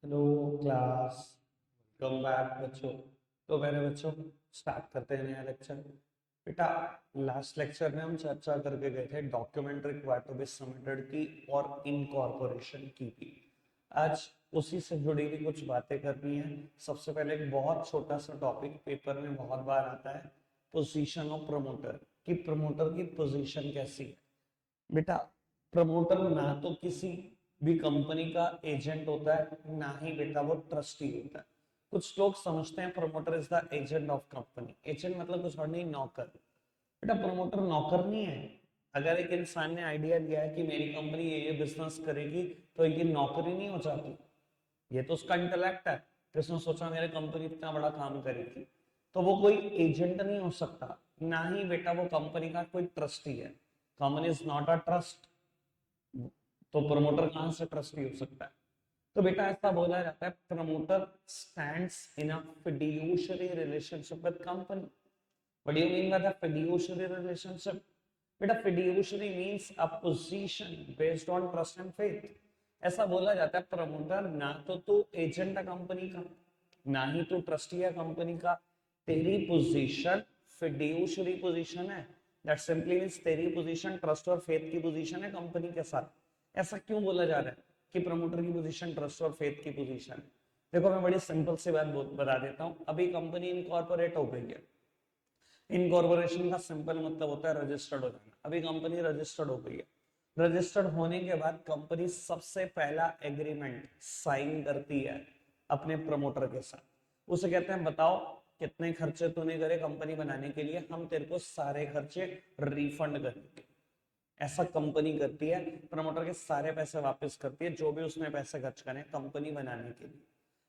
Hello class. Welcome back बच्चों। तो मेरे बच्चों, स्टार्ट करते हैं नया लेक्चर। बेटा, लास्ट लेक्चर में हम चर्चा करके गए थे document required to be submitted की और इनकॉर्पोरेशन की। आज उसी से जुड़ी हुई कुछ बातें करनी है। सबसे पहले एक बहुत छोटा सा टॉपिक पेपर में बहुत बार आता है, पोजीशन ऑफ प्रमोटर, कि प्रमोटर की पोजीशन कैसी है। बेटा, प्रमोटर ना तो किसी भी कंपनी का एजेंट होता है, ना ही बेटा वो ट्रस्टी होता है। कुछ लोग समझते हैं promoter is the agent of company. Agent मतलब कुछ और नहीं, नौकर। बेटा, प्रमोटर नौकर नहीं है। अगर एक इंसान ने आइडिया लिया है कि मेरी कंपनी ये बिजनेस करेगी, तो ये नौकरी नहीं हो जाती, ये तो उसका इंटेलेक्ट है। उसने सोचा मेरी कंपनी इतना बड़ा काम करेगी, तो वो कोई एजेंट नहीं हो सकता। ना ही बेटा वो कंपनी का कोई ट्रस्टी है। Company is not a trust, तो प्रमोटर कहां से ट्रस्टी हो सकता है। तो बेटा ऐसा बोला जाता है, promoter stands in a fiduciary relationship with company. What do you mean by the fiduciary relationship? बेटा, fiduciary means a position based on trust and faith. ऐसा बोला जाता है, प्रमोटर ना तो तू एजेंट है कंपनी का, ना ही तू ट्रस्टी है कंपनी का। तेरी पोजीशन फिड्यूशियरी पोजीशन है। दैट सिंपली मींस तेरी पोजीशन ट्रस्ट और फेथ की पोजीशन है कंपनी के साथ। ऐसा क्यों बोला जा रहा है कि प्रमोटर की पोजीशन ट्रस्ट और फेथ की पोजीशन? देखो, मैं बड़ी सिंपल सी बात बता देता हूं। अभी कंपनी इनकॉर्पोरेट हो गई है। इनकॉर्पोरेशन का सिंपल मतलब होता है रजिस्टर्ड हो जाना। अभी कंपनी रजिस्टर्ड हो गई है। रजिस्टर्ड होने के बाद कंपनी सबसे पहला एग्रीमेंट साइन करती है अपने प्रमोटर के साथ। उसे कहते हैं, बताओ कितने खर्चे तूने करे कंपनी बनाने के लिए, हम तेरे को सारे खर्चे रिफंड करेंगे। ऐसा कंपनी करती है, प्रमोटर के सारे पैसे वापस करती है, जो भी उसने पैसे खर्च करे कंपनी बनाने के लिए।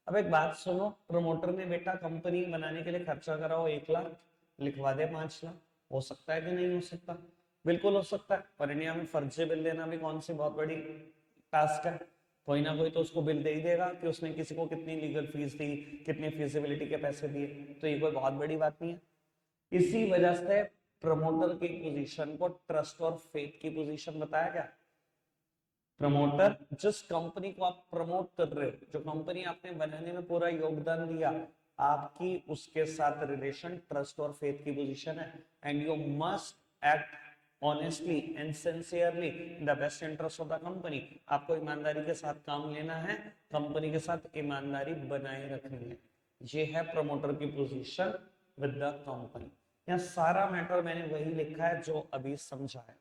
अब एक बात सुनो, प्रमोटर ने बेटा कंपनी बनाने के लिए खर्चा करा हो 1 लाख, लिखवा दे 5 लाख। हो सकता है कि नहीं हो सकता? बिल्कुल हो सकता है। पर इंडिया में फर्जी बिल देना भी कौन सी बहुत बड़ी टास्क है। कोई ना कोई तो उसको बिल दे ही देगा कि उसने किसी को कितनी लीगल फीस दी, कितनी फीसिबिलिटी के पैसे दिए। तो ये कोई बहुत बड़ी बात नहीं है। इसी वजह से प्रमोटर की पोजीशन को ट्रस्ट और फेथ की पोजीशन बताया गया। प्रमोटर, जिस कंपनी को आप प्रमोट कर रहे हो, जो कंपनी आपने बनाने में पूरा योगदान दिया, आपकी उसके साथ रिलेशन ट्रस्ट और फेथ की पोजीशन है। And you must act honestly and sincerely in the best interest of the company. आपको ईमानदारी के साथ काम लेना है, कंपनी के साथ ईमानदारी बनाए रखनी है। ये है प्रमोटर की पोजीशन विद द कंपनी। यहाँ सारा मैटर मैंने वही लिखा है जो अभी समझा है।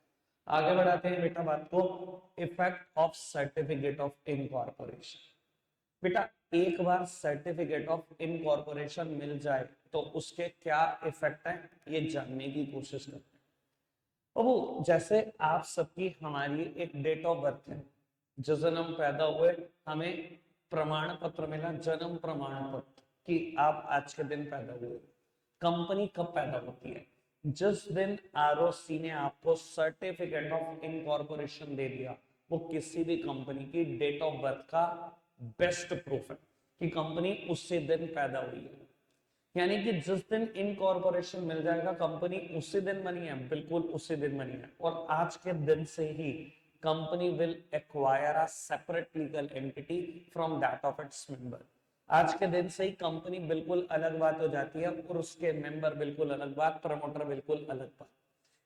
आगे बढ़ाते हैं बेटा बात को। Effect of certificate of incorporation. बेटा, एक बार सर्टिफिकेट ऑफ इनकॉर्पोरेशन मिल जाए तो उसके क्या इफेक्ट है, ये जानने की कोशिश करते हैं। बाबू, जैसे आप सबकी हमारी एक डेट ऑफ बर्थ है, जिस दिन हम पैदा हुए हमें प्रमाण पत्र मिला, जन्म प्रमाण पत्र, कि आप आज के दिन पैदा हुए। कंपनी कब पैदा होती है? जिस दिन आरओसी ने आपको सर्टिफिकेट ऑफ इनकॉर्पोरेशन दे दिया। वो किसी भी कंपनी की डेट ऑफ बर्थ का बेस्ट प्रूफ है कि कंपनी उसी दिन पैदा हुई है। यानी कि जिस दिन इनकॉर्पोरेशन मिल जाएगा, कंपनी उसी दिन बनी है, बिल्कुल उसी दिन बनी है। और आज के दिन से ही company will acquire a separate legal entity from that of its member. आज के दिन से ही कंपनी बिल्कुल अलग बात हो जाती है, और उसके मेंबर बिल्कुल अलग बात, प्रमोटर बिल्कुल अलग बात।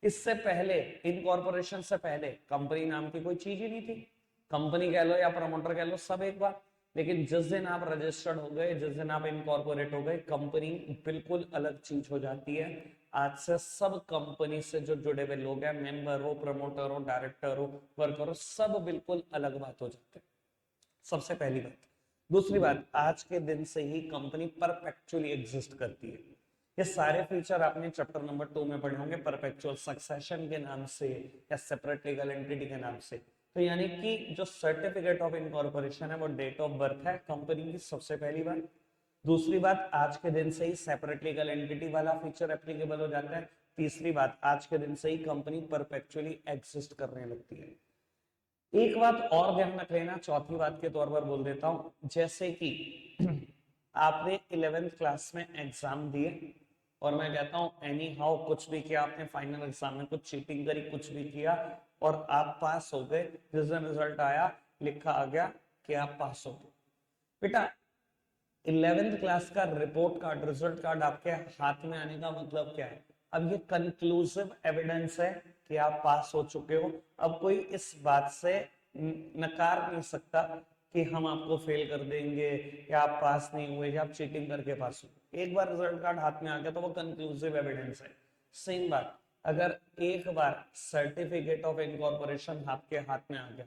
इससे पहले, इनकॉर्पोरेशन से पहले, कंपनी नाम की कोई चीज ही नहीं थी। कंपनी कह लो या प्रमोटर कह लो, सब एक बात। लेकिन जिस दिन आप रजिस्टर्ड हो गए, जिस दिन आप इनकॉर्पोरेट हो गए, कंपनी बिल्कुल अलग चीज हो जाती है। आज से सब कंपनी से जो जुड़े हुए लोग हैं, मेंबर हो, प्रमोटर हो, डायरेक्टर हो, वर्कर हो, सब बिल्कुल अलग बात हो जाते हैं। सबसे पहली बात। दूसरी बात, आज के दिन से ही कंपनी परपेचुअली एग्जिस्ट करती है। ये सारे फीचर आपने चैप्टर नंबर 2 में पढ़े होंगे, परपेचुअल सक्सेशन के नाम से या सेपरेट लीगल एंटिटी के नाम से। तो यानी कि जो सर्टिफिकेट ऑफ इनकॉर्पोरेशन है वो डेट ऑफ बर्थ है कंपनी की, सबसे पहली बात। दूसरी बात, आज के दिन से ही सेपरेट लीगल एंटिटी वाला फीचर एप्लीकेबल हो जाता है। तीसरी बात, आज के दिन से ही कंपनी परपेचुअली एग्जिस्ट करने लगती है। एक बात और ध्यान रख लेना, चौथी बात के तौर पर बोल देता हूं। जैसे कि आपने 11th क्लास में एग्जाम दिए, और मैं कहता हूं एनी हाउ कुछ भी किया आपने, फाइनल एग्जाम में कुछ चीटिंग करी, कुछ भी किया, और आप पास हो गए। जिस दिन रिजल्ट आया, लिखा आ गया कि आप पास हो गए। बेटा 11th क्लास का रिपोर्ट कार्ड, रिजल्ट कार्ड आपके हाथ में आने का मतलब क्या है? अब ये कंक्लूसिव एविडेंस है कि आप पास हो चुके हो। अब कोई इस बात से नकार नहीं सकता कि हम आपको फेल कर देंगे या आप पास नहीं हुए या आप चीटिंग करके पास हुए। एक बार रिजल्ट कार्ड हाथ में आ गया तो वो कंक्लूसिव एविडेंस है। सेम बात, अगर एक बार सर्टिफिकेट ऑफ इनकॉर्पोरेशन आपके हाथ में आ गया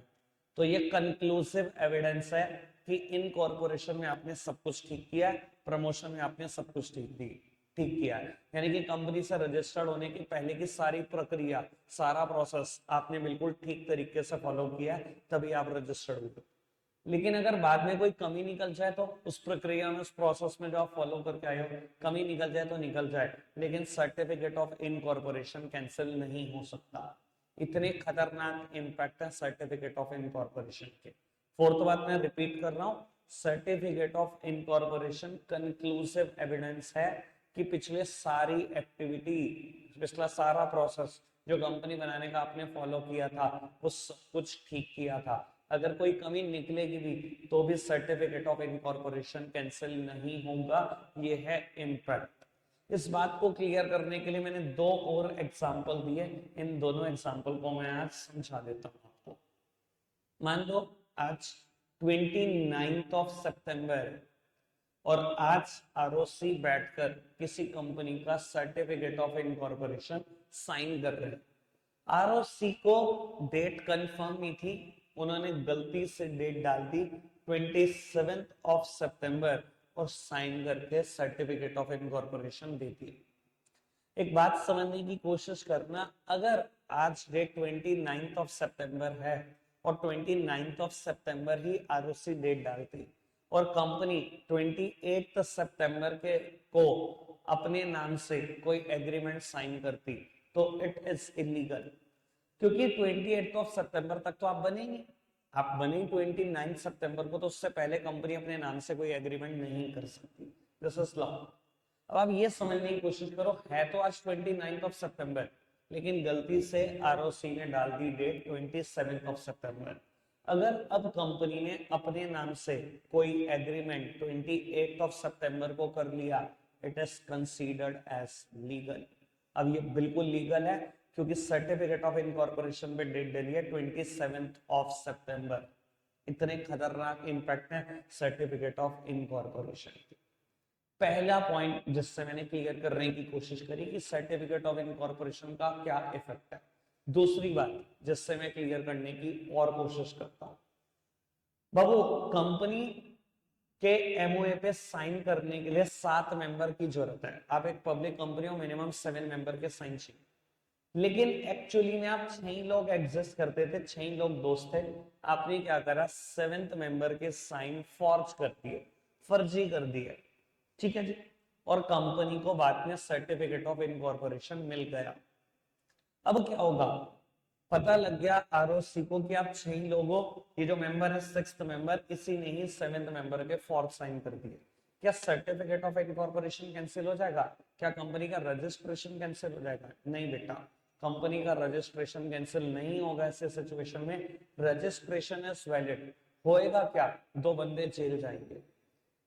तो ये कंक्लूसिव एविडेंस है कि इनकॉर्पोरेशन में आपने सब कुछ ठीक किया, प्रमोशन में आपने सब कुछ ठीक किया है। यानी कि कंपनी से रजिस्टर्ड होने की पहले की सारी प्रक्रिया, सारा प्रोसेस आपने बिल्कुल ठीक तरीके से फॉलो किया है, तभी आप रजिस्टर्ड हुए। लेकिन अगर बाद में कोई कमी निकल जाए तो उस प्रक्रिया में, उस प्रोसेस में जो आप फॉलो करके आए हो, कमी निकल जाए तो निकल जाए, लेकिन सर्टिफिकेट ऑफ इनकॉर्पोरेशन कैंसिल नहीं हो सकता। इतने खतरनाक इंपैक्ट है सर्टिफिकेट ऑफ इनकॉर्पोरेशन के। फोर्थ बात मैं रिपीट कर रहा हूं, certificate of incorporation conclusive evidence है कि पिछले सारी एक्टिविटी, पिछला सारा प्रोसेस जो कंपनी बनाने का आपने फॉलो किया था वो सब कुछ ठीक किया था। अगर कोई कमी निकलेगी भी तो भी सर्टिफिकेट ऑफ इनकॉर्पोरेशन कैंसिल नहीं होगा। ये है इम्पैक्ट। इस बात को क्लियर करने के लिए मैंने दो और एग्जाम्पल दिए, इन दोनों एग्जाम्पल को मैं आज समझा देता हूं आपको। मान लो आज 29 ऑफ सितंबर और आज आरओसी बैठकर किसी कंपनी का सर्टिफिकेट ऑफ इनकॉर्पोरेशन साइन कर रहे हैं। आरओसी को डेट कंफर्म नहीं थी, उन्होंने गलती से डेट डाल दी 27 ऑफ सितंबर और साइन करके सर्टिफिकेट ऑफ इनकॉर्पोरेशन दे दी। एक बात समझने की कोशिश करना, अगर आज डेट 29 ऑफ सितंबर है और 29 ऑफ सितंबर ही आरओसी डेट डालती और कंपनी 28 सितंबर के को अपने नाम से कोई एग्रीमेंट साइन करती तो इट इज इलीगल, क्योंकि 28 ऑफ सितंबर तक तो आप बनेंगे, आप बने 29 सितंबर को, तो उससे पहले कंपनी अपने नाम से कोई एग्रीमेंट नहीं कर सकती। This is law. अब आप ये समझने की कोशिश करो, है तो आज 29 ऑफ सितंबर, लेकिन गलती से आरओसी ने डाल दी डेट 27 ऑफ सितंबर। अगर अब कंपनी ने अपने नाम से कोई एग्रीमेंट 28 ऑफ सितंबर को कर लिया, it is considered as legal. अब ये बिल्कुल लीगल है क्योंकि सर्टिफिकेट ऑफ इनकॉर्पोरेशन पे डेट डाली है 27 ऑफ सितंबर। इतने खतरनाक इंपैक्ट है सर्टिफिकेट ऑफ इनकॉर्पोरेशन की। पहला पॉइंट जिससे मैंने क्लियर करने की कोशिश करी कि सर्टिफिकेट ऑफ इनकॉर्पोरेशन का क्या इफेक्ट है। दूसरी बात जिससे मैं क्लियर करने की और कोशिश करता हूं, बाबू कंपनी के एमओए पे साइन करने के लिए 7 मेंबर की जरूरत है। आप एक पब्लिक कंपनी हो, मिनिमम 7 मेंबर के साइन चाहिए, लेकिन एक्चुअली में आप 6 लोग एग्जिस्ट करते थे, 6 लोग दोस्त थे। आपने क्या करा, 7th मेंबर के साइन फॉर्ज कर दिए, फर्जी कर दिए, ठीक है जी। और कंपनी को बाद में सर्टिफिकेट ऑफ इनकॉर्पोरेशन मिल गया। अब क्या होगा, पता लग गया आरओसी को कि आप 6 लोगों, ये जो मेंबर है 6th मेंबर, इसी ने ही 7th मेंबर के फॉर्ज साइन कर दिए। क्या सर्टिफिकेट ऑफ इनकॉर्पोरेशन कैंसिल हो जाएगा? क्या कंपनी का रजिस्ट्रेशन कैंसिल हो जाएगा? नहीं बेटा, कंपनी का रजिस्ट्रेशन कैंसिल नहीं होगा। ऐसे सिचुएशन में रजिस्ट्रेशन इज वैलिड। होएगा क्या, 2 बंदे जेल जाएंगे,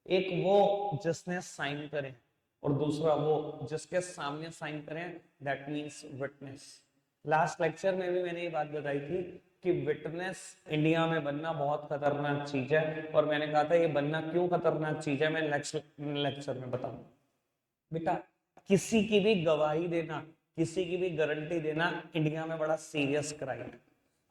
एक वो जिसने साइन करे और दूसरा वो जिसके सामने साइन करें, that means witness. Last lecture में भी मैंने ये बात बताई थी कि विटनेस इंडिया में बनना बहुत खतरनाक चीज है, और मैंने कहा था ये बनना क्यों खतरनाक चीज है मैं लेक्चर में बताऊंगा। बेटा किसी की भी गवाही देना, किसी की भी गारंटी देना इंडिया में बड़ा सीरियस क्राइम है।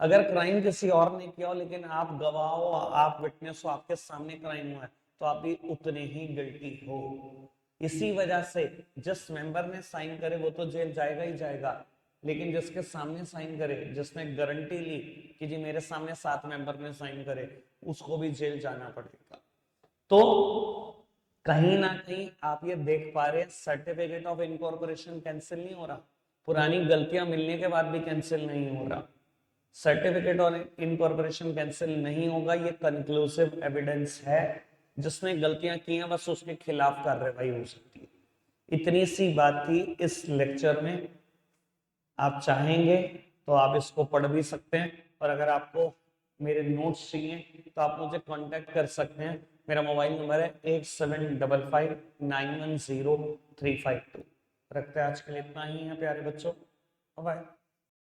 अगर क्राइम किसी और ने किया हो लेकिन आप गवाह हो, आप विटनेस हो, आपके सामने क्राइम हुआ है, तो आप भी उतने ही गिल्टी हो। इसी वजह से जिस मेंबर ने साइन करे वो तो जेल जाएगा ही जाएगा, लेकिन जिसके सामने साइन करे, जिसने गारंटी ली कि जी मेरे सामने 7 मेंबर ने साइन करे, उसको भी जेल जाना पड़ेगा। तो कहीं ना कहीं आप ये देख पा रहे हैं सर्टिफिकेट ऑफ इनकॉर्पोरेशन कैंसिल नहीं हो रहा, पुरानी गलतियां मिलने के बाद भी कैंसिल नहीं हो रहा। सर्टिफिकेट ऑफ इनकॉर्पोरेशन कैंसिल नहीं होगा, ये कंक्लूसिव एविडेंस है। जिसने गलतियां की हैं बस उसके खिलाफ कार्रवाई हो सकती है। इतनी सी बात थी इस लेक्चर में। आप चाहेंगे तो आप इसको पढ़ भी सकते हैं, और अगर आपको मेरे नोट्स चाहिए तो आप मुझे कांटेक्ट कर सकते हैं। मेरा मोबाइल नंबर है 8755910352। रखते हैं आज के लिए इतना ही है प्यारे बच्चों, बाय।